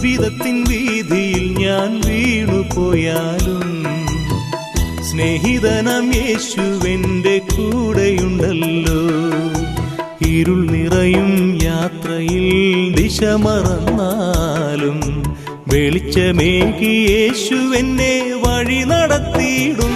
ജീവിതത്തിൻ വീതിയിൽ ഞാൻ വീണുപോയാലും സ്നേഹിതനാം യേശുവെന്റെ കൂടെയുണ്ടല്ലോ. ഇരുൾ നിറയും യാത്രയിൽ ദിശ മറന്നാലും വെളിച്ചമേകി യേശുവെന്നെ വഴി നടത്തിയിടും.